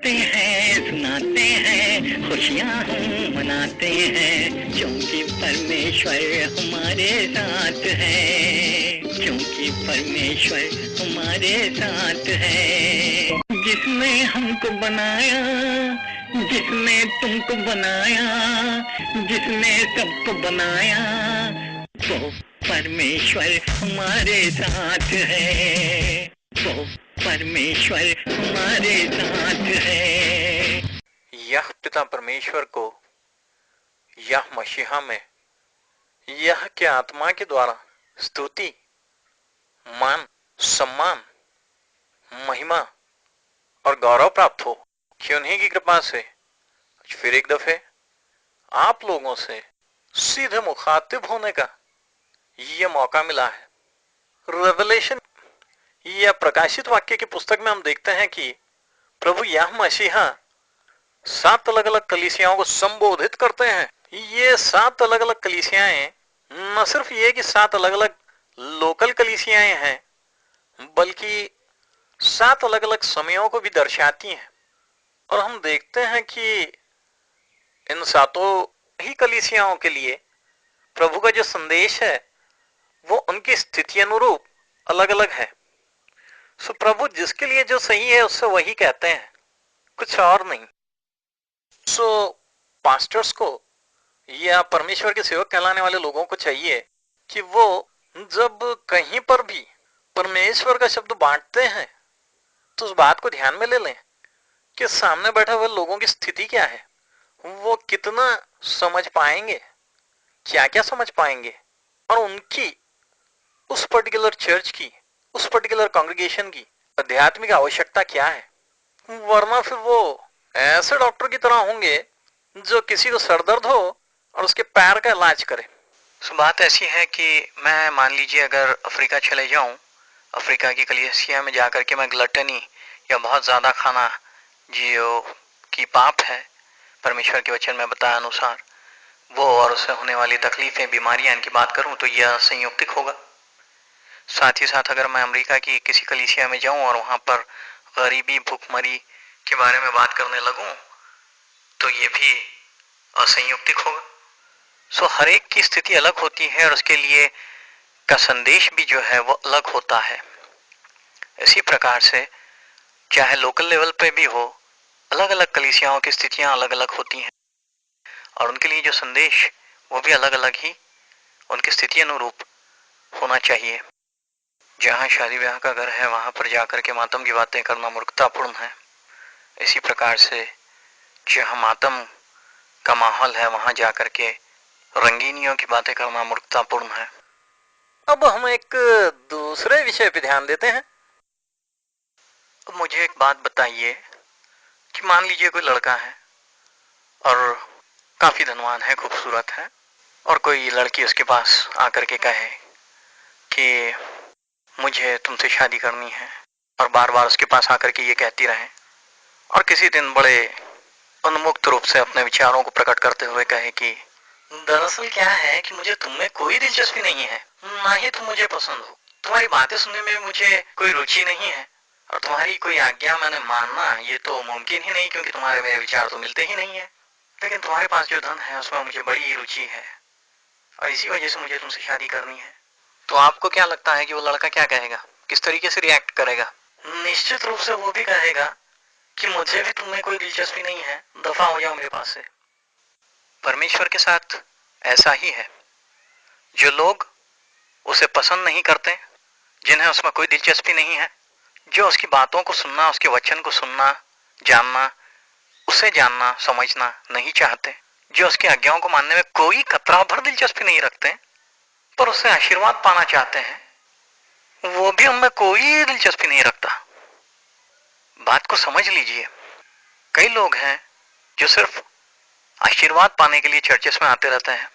गाते हैं सुनाते हैं खुशियाँ हम मनाते हैं, क्योंकि परमेश्वर हमारे साथ है, क्योंकि परमेश्वर हमारे साथ है। जिसने हमको बनाया, जिसने तुमको बनाया, जिसने सबको बनाया, वो परमेश्वर हमारे साथ है, वो परमेश्वर हमारे साथ है। यह पिता परमेश्वर को यह मसीहा में यह के आत्मा के द्वारा स्तुति, मान, सम्मान, महिमा और गौरव प्राप्त हो कि उन्हीं की कृपा से फिर एक दफे आप लोगों से सीधे मुखातिब होने का यह मौका मिला है। रेवलेशन या प्रकाशित वाक्य की पुस्तक में हम देखते हैं कि प्रभु यह मसीहा 7 अलग अलग कलीसियाओं को संबोधित करते हैं। ये 7 अलग अलग कलीसियाएं न सिर्फ ये कि 7 अलग अलग लोकल कलीसियाएं हैं, बल्कि 7 अलग अलग समयों को भी दर्शाती हैं। और हम देखते हैं कि इन 7 ही कलीसियाओं के लिए प्रभु का जो संदेश है वो उनकी स्थिति अनुरूप अलग अलग है। सो प्रभु जिसके लिए जो सही है उससे वही कहते हैं, कुछ और नहीं। सो पास्टर्स को या परमेश्वर के सेवक कहलाने वाले लोगों को चाहिए कि वो जब कहीं पर भी परमेश्वर का शब्द बांटते हैं तो उस बात को ध्यान में ले लें कि सामने बैठे हुए लोगों की स्थिति क्या है, वो कितना समझ पाएंगे, क्या क्या समझ पाएंगे, और उनकी उस पर्टिकुलर चर्च की, उस पर्टिकुलर कांग्रेगेशन की आध्यात्मिक आवश्यकता क्या है। वरना फिर वो ऐसे डॉक्टर की तरह होंगे जो किसी को सरदर्द हो और उसके पैर का इलाज करे। सो बात ऐसी है कि मैं मान लीजिए अगर अफ्रीका चले जाऊं, अफ्रीका की कलीसिया में जाकर के मैं ग्लटनी या बहुत ज्यादा खाना जो की पाप है परमेश्वर के वचन में बताया अनुसार वो और उससे होने वाली तकलीफें, बीमारियां, इनकी बात करूं तो यह संयुक्तिक होगा। साथ ही साथ अगर मैं अमेरिका की किसी कलीसिया में जाऊं और वहां पर गरीबी, भूखमरी के बारे में बात करने लगूं तो ये भी असंयुक्तिक होगा। सो हर एक की स्थिति अलग होती है और उसके लिए का संदेश भी जो है वो अलग होता है। इसी प्रकार से चाहे लोकल लेवल पे भी हो, अलग अलग कलीसियाओं की स्थितियां अलग अलग होती हैं और उनके लिए जो संदेश वो भी अलग अलग ही उनकी स्थिति अनुरूप होना चाहिए। जहाँ शादी ब्याह का घर है वहां पर जाकर के मातम की बातें करना मूर्खतापूर्ण है। इसी प्रकार से जहाँ मातम का माहौल है वहां जाकर के रंगीनियों की बातें करना मूर्खतापूर्ण है। अब हम एक दूसरे विषय पे ध्यान देते हैं। अब मुझे एक बात बताइए कि मान लीजिए कोई लड़का है और काफी धनवान है, खूबसूरत है, और कोई लड़की उसके पास आकर के कहे कि मुझे तुमसे शादी करनी है और बार बार उसके पास आकर के ये कहती रहे और किसी दिन बड़े उन्मुक्त रूप से अपने विचारों को प्रकट करते हुए कहे कि दरअसल क्या है कि मुझे तुम में कोई दिलचस्पी नहीं है, ना ही तुम मुझे पसंद हो, तुम्हारी बातें सुनने में मुझे कोई रुचि नहीं है और तुम्हारी कोई आज्ञा मैंने मानना ये तो मुमकिन ही नहीं क्योंकि तुम्हारे मेरे विचार तो मिलते ही नहीं है, लेकिन तुम्हारे पास जो धन है उसमें मुझे बड़ी रुचि है और इसी वजह से मुझे तुमसे शादी करनी है। तो आपको क्या लगता है कि वो लड़का क्या कहेगा, किस तरीके से रिएक्ट करेगा? निश्चित रूप से वो भी कहेगा कि मुझे भी तुमने कोई दिलचस्पी नहीं है, दफा हो जाओ मेरे पास से। परमेश्वर के साथ ऐसा ही है। जो लोग उसे पसंद नहीं करते, जिन्हें उसमें कोई दिलचस्पी नहीं है, जो उसकी बातों को सुनना, उसके वचन को सुनना, जानना, उसे जानना, समझना नहीं चाहते, जो उसकी आज्ञाओं को मानने में कोई कतरा भर दिलचस्पी नहीं रखते पर उससे आशीर्वाद पाना चाहते हैं, वो भी उनमें कोई दिलचस्पी नहीं रखता। बात को समझ लीजिए। कई लोग हैं जो सिर्फ आशीर्वाद पाने के लिए चर्चेस में आते रहते हैं,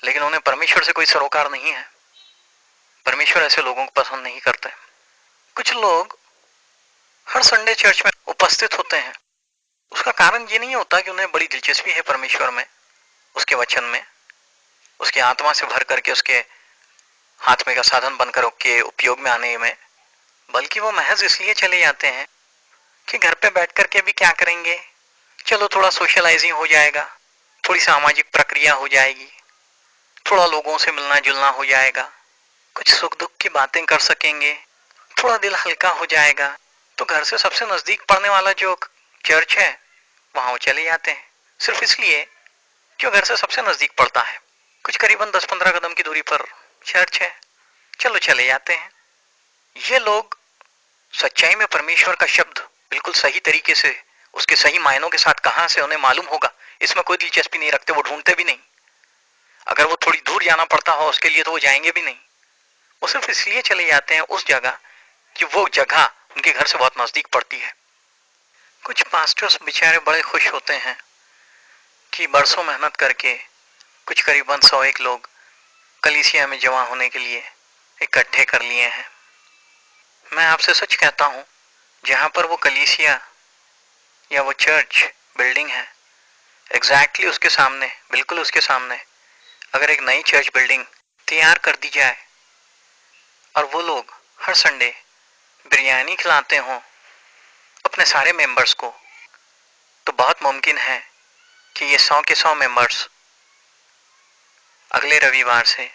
लेकिन उन्हें परमेश्वर से कोई सरोकार नहीं है। परमेश्वर ऐसे लोगों को पसंद नहीं करते। कुछ लोग हर संडे चर्च में उपस्थित होते हैं, उसका कारण ये नहीं होता कि उन्हें बड़ी दिलचस्पी है परमेश्वर में, उसके वचन में, उसकी आत्मा से भर करके उसके हाथ में का साधन बनकर उसके उपयोग में आने में, बल्कि वो महज इसलिए चले जाते हैं कि घर पे बैठ करके भी क्या करेंगे, चलो थोड़ा सोशलाइजिंग हो जाएगा, थोड़ी सामाजिक प्रक्रिया हो जाएगी, थोड़ा लोगों से मिलना जुलना हो जाएगा, कुछ सुख दुख की बातें कर सकेंगे, थोड़ा दिल हल्का हो जाएगा। तो घर से सबसे नजदीक पड़ने वाला जो चर्च है वहां वो चले जाते हैं, सिर्फ इसलिए कि वो घर से सबसे नजदीक पड़ता है। कुछ करीबन 10-15 कदम की दूरी पर चर्च है, चलो चले जाते हैं। ये लोग सच्चाई में परमेश्वर का शब्द बिल्कुल सही तरीके से, उसके सही मायनों के साथ कहां से उन्हें मालूम होगा, इसमें कोई दिलचस्पी नहीं रखते, वो ढूंढते भी नहीं। अगर वो थोड़ी दूर जाना पड़ता हो उसके लिए तो वो जाएंगे भी नहीं। वो सिर्फ इसलिए चले जाते हैं उस जगह कि वो जगह उनके घर से बहुत नजदीक पड़ती है। कुछ पास्टर्स बेचारे बड़े खुश होते हैं कि बरसों मेहनत करके कुछ करीबन 101 लोग कलीसिया में जमा होने के लिए इकट्ठे कर लिए हैं। मैं आपसे सच कहता हूं, जहां पर वो कलीसिया या वो चर्च बिल्डिंग है, एग्जैक्टली उसके सामने, बिल्कुल उसके सामने अगर एक नई चर्च बिल्डिंग तैयार कर दी जाए और वो लोग हर संडे बिरयानी खिलाते हों अपने सारे मेंबर्स को, तो बहुत मुमकिन है कि ये 100 के 100 मेंबर्स अगले रविवार से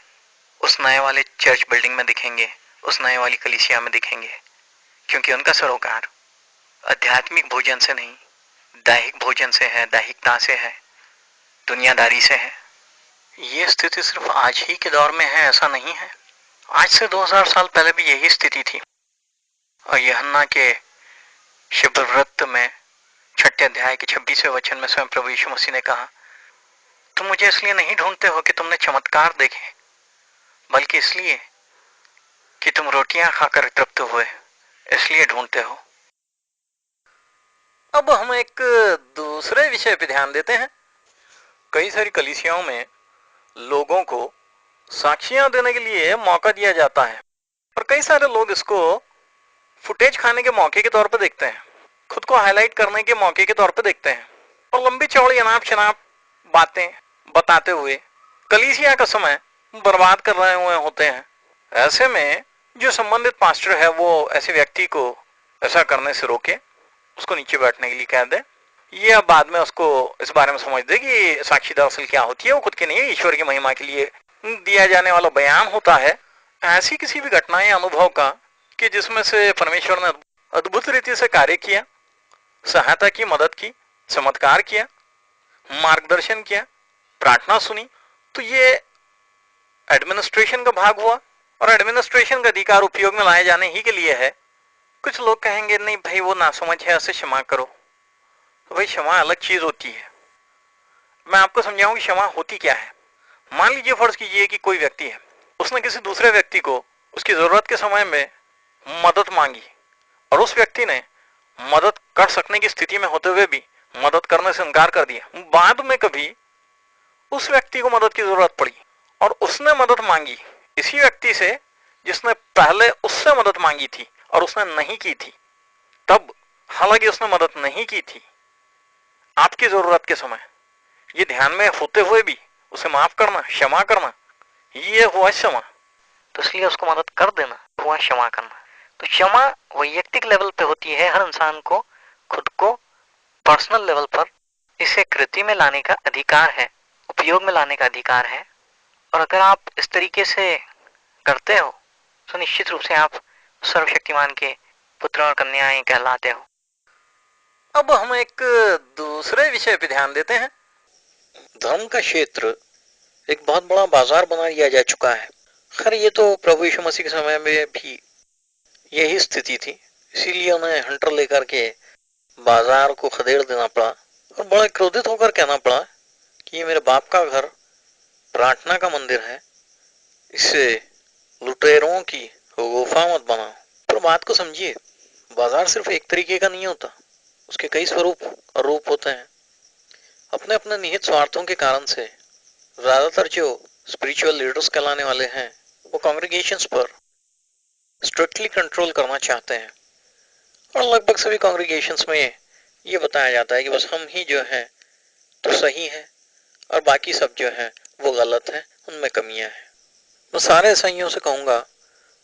उस नए वाले चर्च बिल्डिंग में दिखेंगे, उस नए वाली कलीसिया में दिखेंगे, क्योंकि उनका सरोकार आध्यात्मिक भोजन से नहीं, दैहिक भोजन से है, दैहिकता से है, दुनियादारी से है। ये स्थिति सिर्फ आज ही के दौर में है ऐसा नहीं है, आज से 2000 साल पहले भी यही स्थिति थी। और यूहन्ना के शुभ व्रत में 6 अध्याय के 26वें वचन में स्वयं प्रभु यीशु मसीह ने कहा, तुम मुझे इसलिए नहीं ढूंढते हो कि तुमने चमत्कार देखे, बल्कि इसलिए कि तुम रोटियां खाकर तृप्त हुए, इसलिए ढूंढते हो। अब हम एक दूसरे विषय पे ध्यान देते हैं। कई सारी कलीसियाओं में लोगों को साक्षियां देने के लिए मौका दिया जाता है और कई सारे लोग इसको फुटेज खाने के मौके के तौर पर देखते हैं, खुद को हाईलाइट करने के मौके के तौर पर देखते हैं और लंबी चौड़ी अनाप शनाप बातें बताते हुए कलीसिया का समय बर्बाद कर रहे हुए होते हैं। ऐसे में जो संबंधित पास्टर है वो ऐसे व्यक्ति को ऐसा करने से रोके, उसको नीचे बैठने के लिए कह दे, ये अब बाद में उसको इस बारे में समझ दे कि साक्षी दरअसल क्या होती है, वो खुद की नहीं, ईश्वर की महिमा के लिए दिया जाने वाला बयान होता है। ऐसी किसी भी घटना या अनुभव का कि जिसमें से परमेश्वर ने अद्भुत रीति से कार्य किया, सहायता की, मदद की, चमत्कार किया, मार्गदर्शन किया, प्रार्थना सुनी, तो ये एडमिनिस्ट्रेशन का भाग हुआ और एडमिनिस्ट्रेशन का अधिकार उपयोग में लाए जाने ही के लिए है। कुछ लोग कहेंगे नहीं भाई वो नासमझ है, ऐसे क्षमा करो। तो भाई क्षमा अलग चीज होती है। मैं आपको समझाऊं कि क्षमा होती क्या है। मान लीजिए, फर्ज कीजिए कि कोई व्यक्ति है, उसने किसी दूसरे व्यक्ति को उसकी जरूरत के समय में मदद मांगी और उस व्यक्ति ने मदद कर सकने की स्थिति में होते हुए भी मदद करने से इनकार कर दिया। बाद में कभी उस व्यक्ति को मदद की जरूरत पड़ी और उसने मदद मांगी इसी व्यक्ति से जिसने पहले उससे मदद मांगी थी और उसने नहीं की थी, तब हालांकि उसने मदद नहीं की थी आपकी जरूरत के समय, ये ध्यान में होते हुए भी उसे माफ करना, क्षमा करना, ये हुआ क्षमा। तो इसलिए उसको मदद कर देना हुआ क्षमा करना। तो क्षमा वैयक्तिक लेवल पे होती है, हर इंसान को खुद को पर्सनल लेवल पर इसे कृति में लाने का अधिकार है, उपयोग में लाने का अधिकार है। और अगर आप इस तरीके से करते हो तो निश्चित रूप से आप सर्वशक्तिमान के पुत्र और कन्याएं कहलाते हो। अब हम एक दूसरे विषय पे ध्यान देते हैं। धर्म का क्षेत्र एक बहुत बड़ा बाजार बना दिया जा चुका है। खैर ये तो प्रभु यीशु मसीह के समय में भी यही स्थिति थी, इसीलिए उन्हें हंटर लेकर के बाजार को खदेड़ देना पड़ा और बड़ा क्रोधित होकर कहना पड़ा कि ये मेरे बाप का घर प्रार्थना का मंदिर है, इसे लुटेरों की गुफा मत बनाओ। पर बात को समझिए, बाजार सिर्फ एक तरीके का नहीं होता, उसके कई स्वरूप और रूप होते हैं। अपने अपने निहित स्वार्थों के कारण से ज्यादातर जो स्पिरिचुअल लीडर्स कहलाने वाले हैं वो कांग्रेगेशंस पर स्ट्रिक्टली कंट्रोल करना चाहते हैं और लगभग सभी कांग्रेगेशंस में ये बताया जाता है कि बस हम ही जो है तो सही है और बाकी सब जो है वो गलत है, उनमें कमियां हैं। मैं सारे ईसाइयों से कहूंगा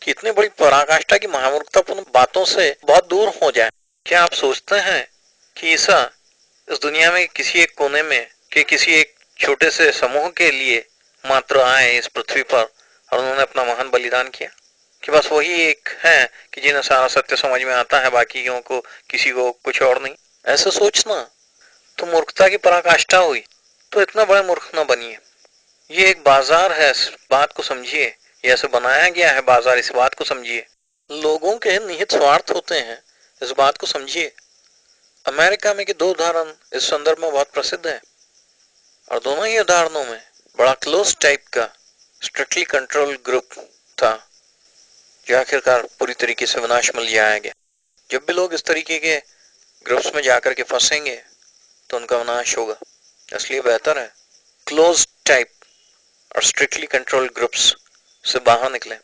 कि इतनी बड़ी पराकाष्ठा की महामूर्खतापूर्ण बातों से बहुत दूर हो जाए क्या आप सोचते हैं कि ईसा इस दुनिया में किसी एक कोने में कि किसी एक छोटे से समूह के लिए मात्र आए इस पृथ्वी पर और उन्होंने अपना महान बलिदान किया, कि बस वही एक है कि जिन्हें सारा सत्य समझ में आता है, बाकियों को किसी को कुछ और नहीं? ऐसा सोचना तो मूर्खता की पराकाष्ठा हुई। तो इतना बड़े मूर्ख न बनिए। ये एक बाजार है, इस बात को समझिए। ये ऐसे बनाया गया है बाजार, इस बात को समझिए। लोगों के निहित स्वार्थ होते हैं, इस बात को समझिए। अमेरिका में के 2 उदाहरण इस संदर्भ में बहुत प्रसिद्ध हैं और दोनों ही उदाहरणों में बड़ा क्लोज टाइप का स्ट्रिक्टली कंट्रोल ग्रुप था जो आखिरकार पूरी तरीके से विनाश में ले आया गया। जब भी लोग इस तरीके के ग्रुप्स में जाकर के फंसेंगे तो उनका विनाश होगा। इसलिए बेहतर है क्लोज टाइप और स्ट्रिक्टली कंट्रोल ग्रुप्स से बाहर निकलें।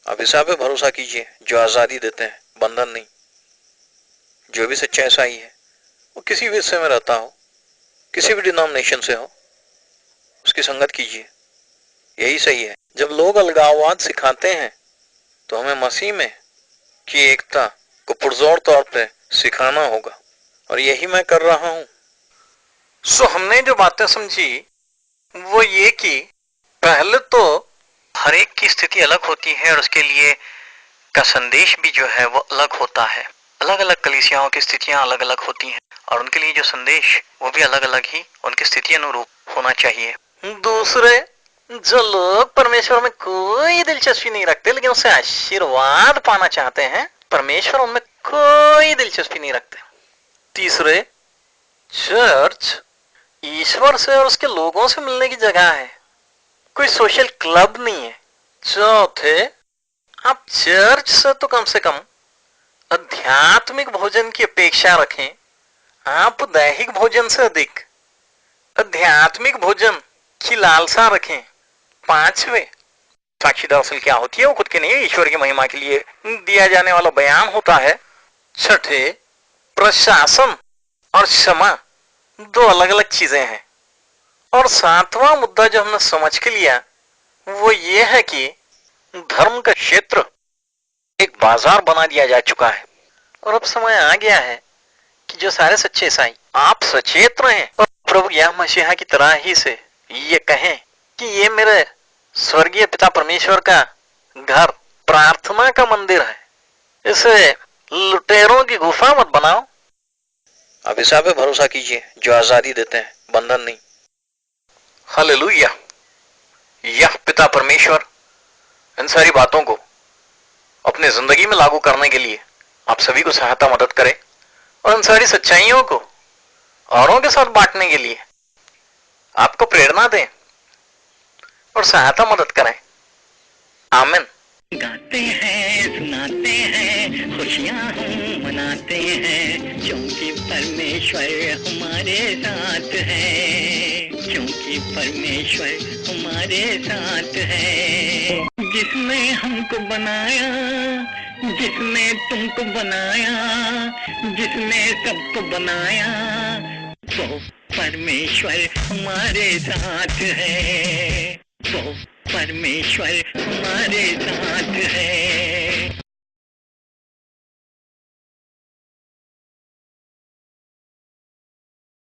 आप ईसा पे भरोसा कीजिए जो आजादी देते हैं, बंधन नहीं। जो भी सच्चा ईसाई है वो किसी भी हिस्से में रहता हो, किसी भी डिनोमिनेशन से हो, उसकी संगत कीजिए, यही सही है। जब लोग अलगाववाद सिखाते हैं तो हमें मसीह में की एकता को पुरजोर तौर पे सिखाना होगा और यही मैं कर रहा हूं। सो हमने जो बातें समझी वो ये कि पहले तो हर एक की स्थिति अलग होती है और उसके लिए का संदेश भी जो है वो अलग होता है। अलग अलग कलीसियाओं की स्थितियां अलग अलग होती हैं और उनके लिए जो संदेश वो भी अलग अलग ही उनकी स्थिति अनुरूप होना चाहिए। दूसरे, जो लोग परमेश्वर में कोई दिलचस्पी नहीं रखते लेकिन उससे आशीर्वाद पाना चाहते हैं, परमेश्वर उनमें कोई दिलचस्पी नहीं रखते। तीसरे, चर्च ईश्वर से और उसके लोगों से मिलने की जगह है, कोई सोशल क्लब नहीं है। चौथे, आप चर्च से तो कम से कम आध्यात्मिक भोजन की अपेक्षा रखें। आप दैहिक भोजन से अधिक आध्यात्मिक भोजन की लालसा रखें। पांचवे, साक्षी दरअसल क्या होती है? वो खुद के नहीं, ईश्वर की महिमा के लिए दिया जाने वाला बयान होता है। छठे, प्रशासन और क्षमा 2 अलग अलग चीजें हैं। और 7वां मुद्दा जो हमने समझ के लिया वो ये है कि धर्म का क्षेत्र एक बाजार बना दिया जा चुका है और अब समय आ गया है कि जो सारे सच्चे ईसाई आप सचेत रहें और प्रभु यीशु मसीह की तरह ही से ये कहें कि ये मेरे स्वर्गीय पिता परमेश्वर का घर, प्रार्थना का मंदिर है, इसे लुटेरों की गुफा मत बनाओ। अब ईसा पे भरोसा कीजिए जो आजादी देते हैं, बंधन नहीं। हालेलुया। यह पिता परमेश्वर इन सारी बातों को अपने जिंदगी में लागू करने के लिए आप सभी को सहायता मदद करे और इन सारी सच्चाइयों को औरों के साथ बांटने के लिए आपको प्रेरणा दें और सहायता मदद करें। आमीन। गाते हैं, सुनाते हैं, खुशियाँ हम मनाते हैं, क्योंकि परमेश्वर हमारे साथ है, क्योंकि परमेश्वर हमारे साथ है। जिसने हमको बनाया, जिसने तुमको बनाया, जिसने सबको बनाया, वो परमेश्वर हमारे साथ है, वो परमेश्वर हमारे साथ है।